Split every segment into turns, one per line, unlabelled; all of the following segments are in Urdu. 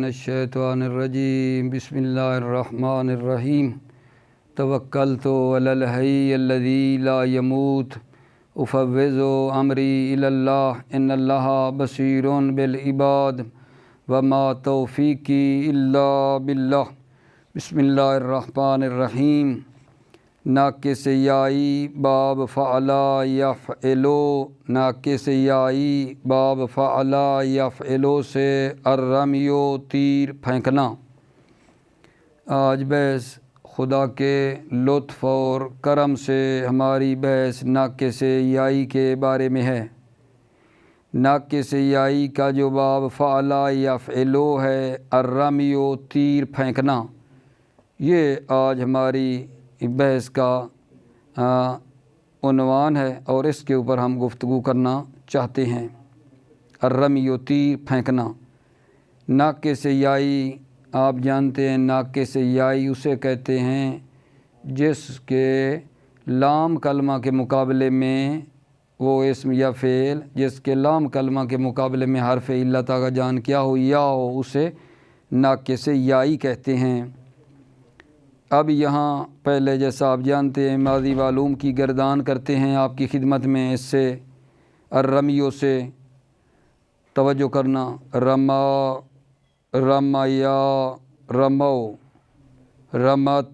من الشیطان الرجیم بسم اللہ الرحمن الرحیم توکلت علی الحی الذی لا یموت افوض امری الی اللہ ان اللہ بصیر بالعباد وما توفیقی الا باللہ۔ بسم اللہ الرحمن الرحیم۔ ناقص یائی باب فعلا یفعلو، ناقص یائی باب فعلا یفعلو سے الرمیو تیر پھینکنا۔ آج بحث خدا کے لطف اور کرم سے ہماری بحث ناقص یائی کے بارے میں ہے۔ ناقص یائی کا جو باب فعلا یفعلو ہے، الرمیو تیر پھینکنا، یہ آج ہماری بحث کا عنوان ہے اور اس کے اوپر ہم گفتگو کرنا چاہتے ہیں۔ الرمیو تیر پھینکنا۔ ناقص یائی آپ جانتے ہیں، ناقص یائی اسے کہتے ہیں جس کے لام کلمہ کے مقابلے میں وہ اسم یا فعل جس کے لام کلمہ کے مقابلے میں حرف علت کا جان کیا ہو یا ہو، اسے ناقص یائی کہتے ہیں۔ اب یہاں پہلے جیسا آپ جانتے ہیں ماضی معلوم کی گردان کرتے ہیں آپ کی خدمت میں، اس سے الرمیو سے توجہ کرنا۔ رما، رمیا، رمو، رمت،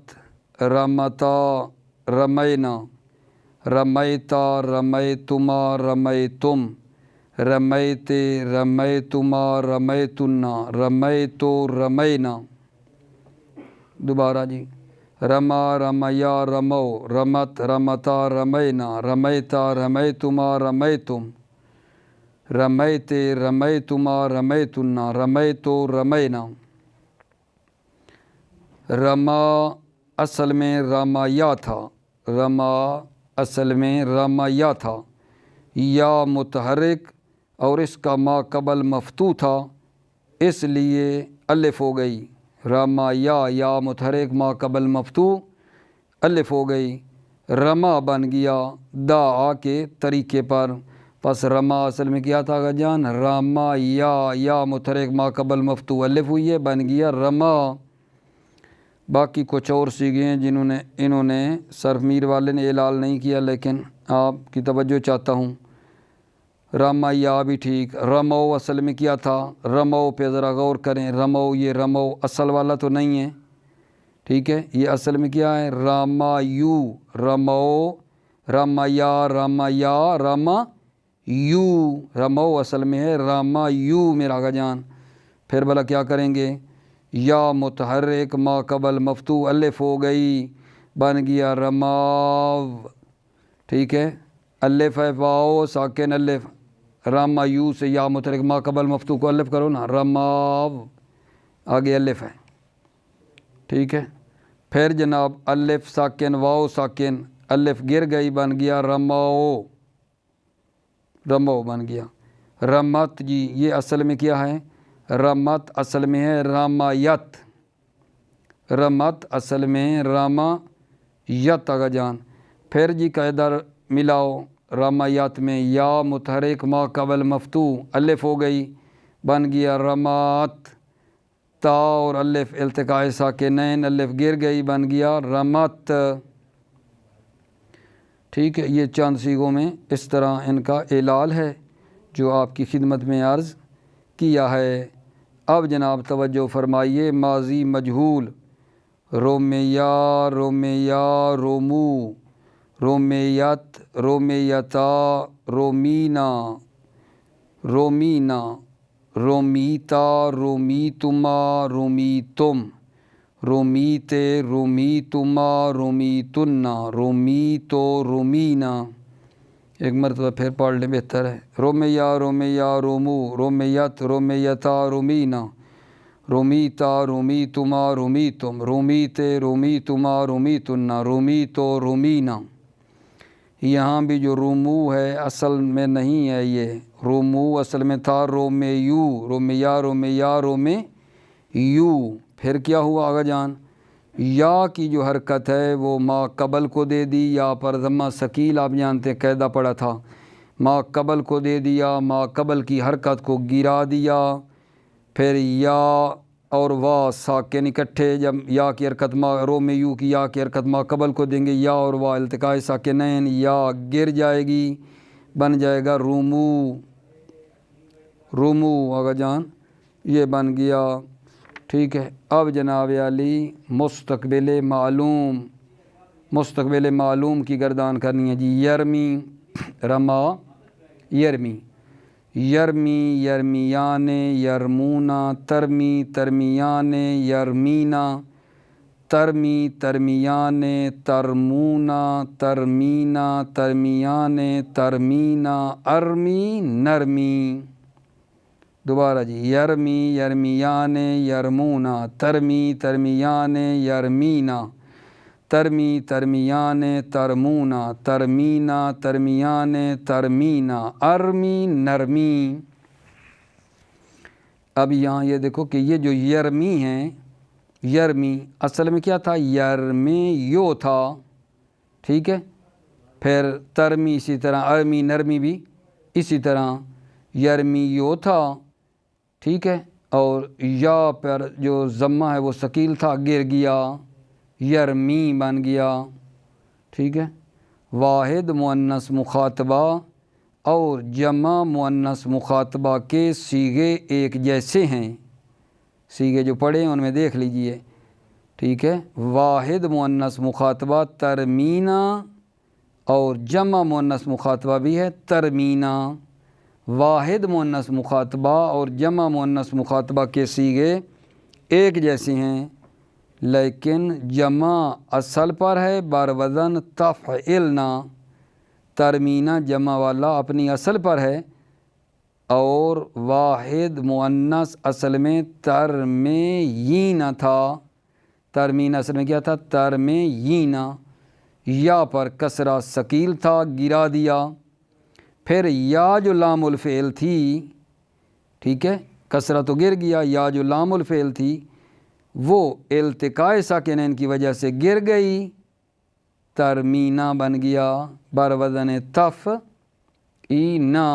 رمتا، رمینا، رمیتا، رمیتما، رمیتم، رمیتے، رمیتما، رمیتنا، رمیتو، رمینا۔ دوبارہ جی، رما، رمیا، رمو، رمت، رمتا، رمینا، رمیتا، رمیتما، رمیتم، رمیتے، رمیتما، رمیتنا، رمیتو، رمینا۔ رما اصل میں رمایا تھا، رما اصل میں رمایا تھا، یا متحرک اور اس کا ما قبل مفتوح تھا، اس لیے الف ہو گئی۔ رمایا، یا متحرک ما قبل مفتوح، الف ہو گئی، رما بن گیا دا کے طریقے پر۔ پس رما اصل میں کیا تھا گا جان؟ رما، یا متحرک ما قبل مفتوح الف ہوئی ہے، بن گیا رما۔ باقی کچھ اور سیگے ہیں انہوں نے صرف میر والے نے اعلال نہیں کیا، لیکن آپ کی توجہ چاہتا ہوں۔ رما یا بھی ٹھیک۔ رمو اصل میں کیا تھا؟ رمو پہ ذرا غور کریں، رمو، یہ رمو اصل والا تو نہیں ہے، ٹھیک ہے، یہ اصل میں کیا ہے؟ رمایو، رمو، رمیا، رمیا، رمایو، رمو اصل میں ہے رمایو میرا آقا جان۔ پھر بھلا کیا کریں گے؟ یا متحرک ما قبل مفتوح الف ہو گئی، بن گیا رماو، ٹھیک ہے، الف ہے، واو ساکن الف، رمایو سے یا متحرک ما قبل مفتوح کو الف کرو نا، رماو، آگے الف ہے، ٹھیک ہے۔ پھر جناب الف ساکن واو ساکن، الف گر گئی، بن گیا رماؤ، رمو بن گیا۔ رمت جی، یہ اصل میں کیا ہے؟ رمت اصل میں ہے رمایت، رمت اصل میں رمایت آگا جان۔ پھر جی قاعدہ ملاؤ، رمایت میں یا متحرک ما قبل مفتوح الف ہو گئی، بن گیا رمات، تا اور الف التقاء ساکنین، الف گر گئی، بن گیا رمت، ٹھیک ہے۔ یہ چند سیغوں میں اس طرح ان کا اعلال ہے جو آپ کی خدمت میں عرض کیا ہے۔ اب جناب توجہ فرمائیے، ماضی مجہول، رومیا، رومیا، رومو، رومیت، رومیتا، رومینا، رومینا، رومیتا، رومیتما، رومیتم، رومیتے، رومیتما، رومیتنا، رومیتو، رومینا۔ ایک مرتبہ پھر پڑھ لیں بہتر ہے۔ رومیا، رومیا، رومو، رومیت، رومیتا، رومینا، رومیتا، رومیتما، رومیتم، رومیتے، رومیتما، رومیتنا، رومیتو، رومینا۔ یہاں بھی جو رومو ہے اصل میں نہیں ہے، یہ رومو اصل میں تھا رومیو، رومیا، رومیا، رومیو۔ پھر کیا ہوا آگا جان؟ یا کی جو حرکت ہے وہ ما قبل کو دے دی، یا پر ضمہ ثقیل آپ جانتے ہیں قاعدہ پڑا تھا، ما قبل کو دے دیا، ما قبل کی حرکت کو گرا دیا، پھر یا اور وا ساکن اکٹھے جب یا کی حرکت ما رو میں یو کی یا کی حرکت ما قبل کو دیں گے یا اور وا التقاء ساکنین یا گر جائے گی بن جائے گا رومو رومو آگا جان یہ بن گیا ٹھیک ہے۔ اب جناب علی مستقبل معلوم کی گردان کرنی ہے جی یرمی رما یرمی یرمی یرمیان یرمونا ترمی ترمیان یرمینا ترمی ترمیان ترمونا ترمینا ترمیان ترمینا ارمی نرمی دوبارہ جی یرمی یرمیان یرمونا ترمی ترمیان یرمینا ترمی ترمیان ترمونا ترمینا ترمیان ترمینا ارمی نرمی۔ اب یہاں یہ دیکھو کہ یہ جو یرمی ہیں یرمی اصل میں کیا تھا یرمی یو تھا ٹھیک ہے، پھر ترمی اسی طرح ارمی نرمی بھی اسی طرح یرمی یو تھا ٹھیک ہے، اور یا پر جو ضمہ ہے وہ ثقیل تھا گر گیا یرمی بن گیا ٹھیک ہے۔ واحد مؤنث مخاطبہ اور جمع مؤنث مخاطبہ کے صیغے ایک جیسے ہیں، صیغے جو پڑھے ہیں ان میں دیکھ لیجئے ٹھیک ہے۔ واحد مؤنث مخاطبہ ترمینا اور جمع مؤنث مخاطبہ بھی ہے ترمینا، واحد مؤنث مخاطبہ اور جمع مؤنث مخاطبہ کے صیغے ایک جیسے ہیں، لیکن جمع اصل پر ہے بر وزن تفعلنا، ترمینا جمع والا اپنی اصل پر ہے، اور واحد مؤنث اصل میں ترمینا تھا، ترمین اصل میں کیا تھا ترمینا، یا پر کسرہ ثقیل تھا گرا دیا، پھر یا جو لام الفعل تھی ٹھیک ہے، کسرہ تو گر گیا، یا جو لام الفعل تھی وہ التقاء ساکنین کی وجہ سے گر گئی، ترمینا بن گیا بر وزن تفعینا،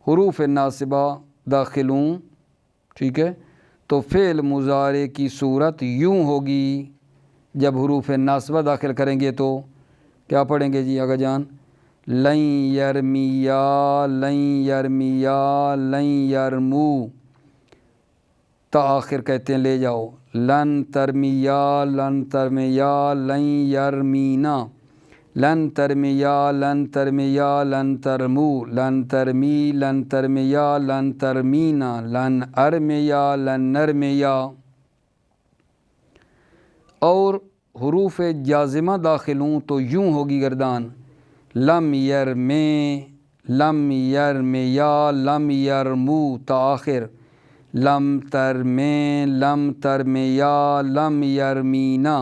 حروف ناصبہ داخلوں ٹھیک ہے، تو فعل مضارع کی صورت یوں ہوگی، جب حروف ناصبہ داخل کریں گے تو کیا پڑھیں گے جی آگا جان، لن یرمیا لن یرمیا لن یرمو، تا آخر کہتے ہیں لے جاؤ، لن ترمیا لن ترمیا لن یرمینا لن ترمیا لن ترمیا لن ترمو لن ترمی لن ترمیا لن ترمینا لن ارمیا لن نرمیا، اور حروف جازمہ داخل ہوں تو یوں ہوگی گردان، لم یرمی لم یرمیا لم یرمو تا آخر، لم ترمی لم ترمیا لم یرمینا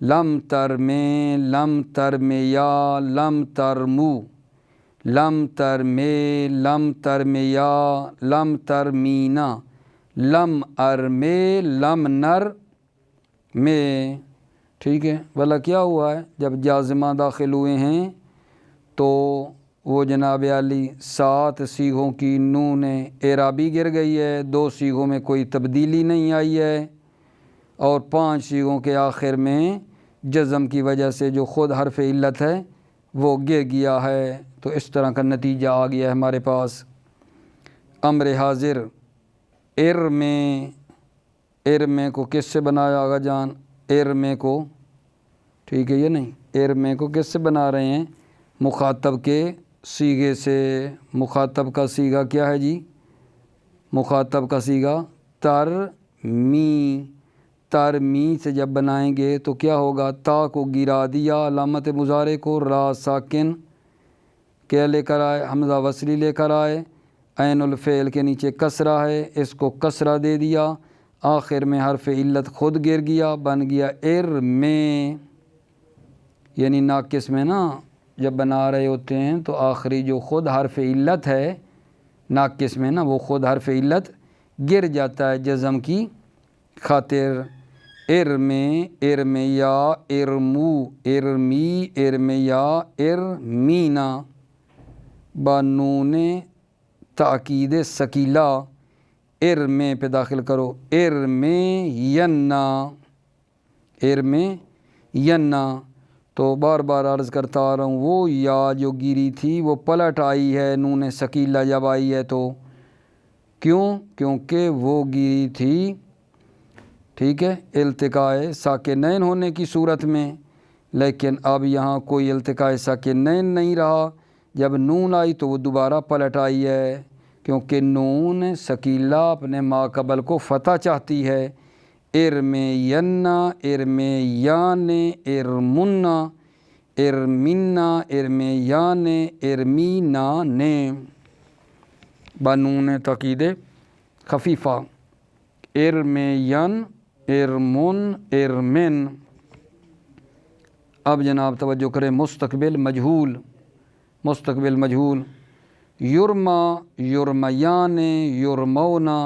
لم ترمی لم ترمیا لم ترمو لم ترمی لم ترمیا لم ترمینا لم ارمی لم نر میں ٹھیک ہے۔ بھلا کیا ہوا ہے، جب جازمہ داخل ہوئے ہیں تو وہ جناب علی 7 صیغوں کی نون اعرابی گر گئی ہے، 2 صیغوں میں کوئی تبدیلی نہیں آئی ہے، اور 5 صیغوں کے آخر میں جزم کی وجہ سے جو خود حرف علت ہے وہ گر گیا ہے، تو اس طرح کا نتیجہ آ گیا ہے ہمارے پاس۔ امر حاضر ارمے کو کس سے بنایا آگا جان، ارمے کو ٹھیک ہے، یہ نہیں ارمے کو کس سے بنا رہے ہیں، مخاطب کے صیغے سے، مخاطب کا صیغہ کیا ہے جی، مخاطب کا صیغہ ترمی، ترمی سے جب بنائیں گے تو کیا ہوگا، تا کو گرا دیا علامت مضارع کو، را ساکن کیا لے کر آئے، حمزہ وصلی لے کر آئے، عین الفعل کے نیچے کسرہ ہے اس کو کسرہ دے دیا، آخر میں حرف علت خود گر گیا بن گیا ارمے، یعنی ناقص میں نا جب بنا رہے ہوتے ہیں تو آخری جو خود حرف علت ہے ناقص میں نا وہ خود حرف علت گر جاتا ہے جزم کی خاطر، ارمے ارمیا ارمو ارمی ارمیا ارمینا، بانون تاکید ثقیلہ ارمے پہ داخل کرو، ارمے ینا، ارمے ینا۔ تو بار بار عرض کرتا آ رہا ہوں، وہ یا جو گری تھی وہ پلٹ آئی ہے نون ثقیلہ جب آئی ہے تو کیوں؟ کیونکہ وہ گری تھی، ٹھیک ہے، التقاء ساکنین ہونے کی صورت میں، لیکن اب یہاں کوئی التقاء ساکنین نہیں رہا، جب نون آئی تو وہ دوبارہ پلٹ آئی ہے، کیونکہ نون ثقیلہ اپنے ما قبل کو فتح چاہتی ہے۔ ارمینا، ارمیان، ارمنا، ارمنا، ارمیان، ارمینا نے، بنون تاکید خفیفہ، ارمین، ارمن، ارمن۔ اب جناب توجہ کریں، مستقبل مجہول، مستقبل مجہول، یرما، یرمیان، یرمونا،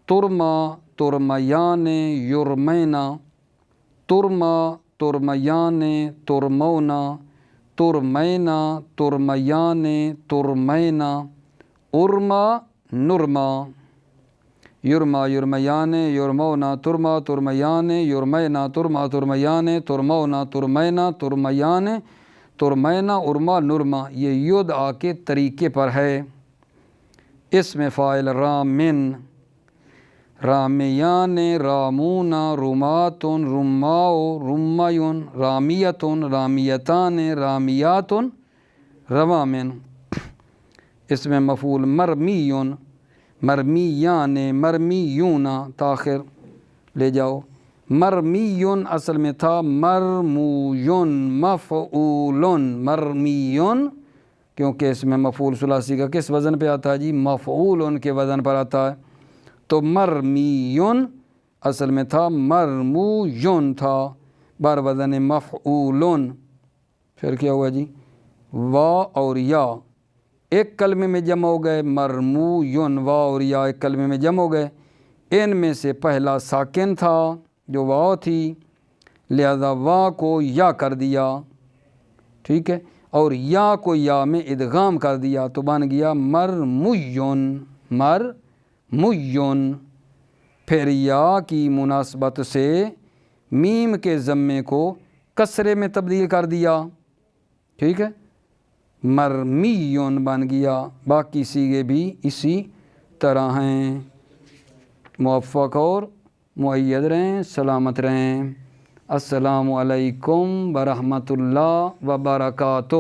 ترما، ترمیان، یرمینا، ترما، ترمیان، ترمونا، ترمینا، ترمیان، ترمینا، ارما، نرما، یرما، یرمیان، یرمونا، ترما، ترمیان، یرمینا، ترما، ترمیان، ترمونا، ترمینا، ترمیان، ترمینا، ارما، نرما۔ یہ ید آ کے طریقے پر ہے۔ اسم فاعل رامن، رامیان، رامونا، رماتن، رماؤ، رمیون، رامیتن، رامیتان، رامیات، روامن۔ اسم مفعول مرمیون، مرمیان، مرمیون، تاخر لے جاؤ، مرمیون اصل میں تھا مرمویون، مفعولن، مرمیون، کیونکہ اس میں مفعول ثلاثی کا کس وزن پہ آتا ہے جی؟ مفعولن کے وزن پر آتا ہے، تو مرمیون اصل میں تھا مرمویون تھا، بر وزن مفعولن۔ پھر کیا ہوا جی؟ وا اور یا ایک کلمے میں جمع ہو گئے، مرمویون، وا اور یا ایک کلمے میں جمع ہو گئے، ان میں سے پہلا ساکن تھا جو واو تھی، لہذا وا کو یا کر دیا، ٹھیک ہے، اور یا کو یا میں ادغام کر دیا تو بن گیا مرمویون، مرمویون۔ پھر یا کی مناسبت سے میم کے ضمے کو کسرے میں تبدیل کر دیا، ٹھیک ہے، مرمیون بن گیا۔ باقی صیغے بھی اسی طرح ہیں۔ موفق اور مؤید رہیں، سلامت رہیں۔ السلام علیکم ورحمۃ اللہ وبرکاتہ۔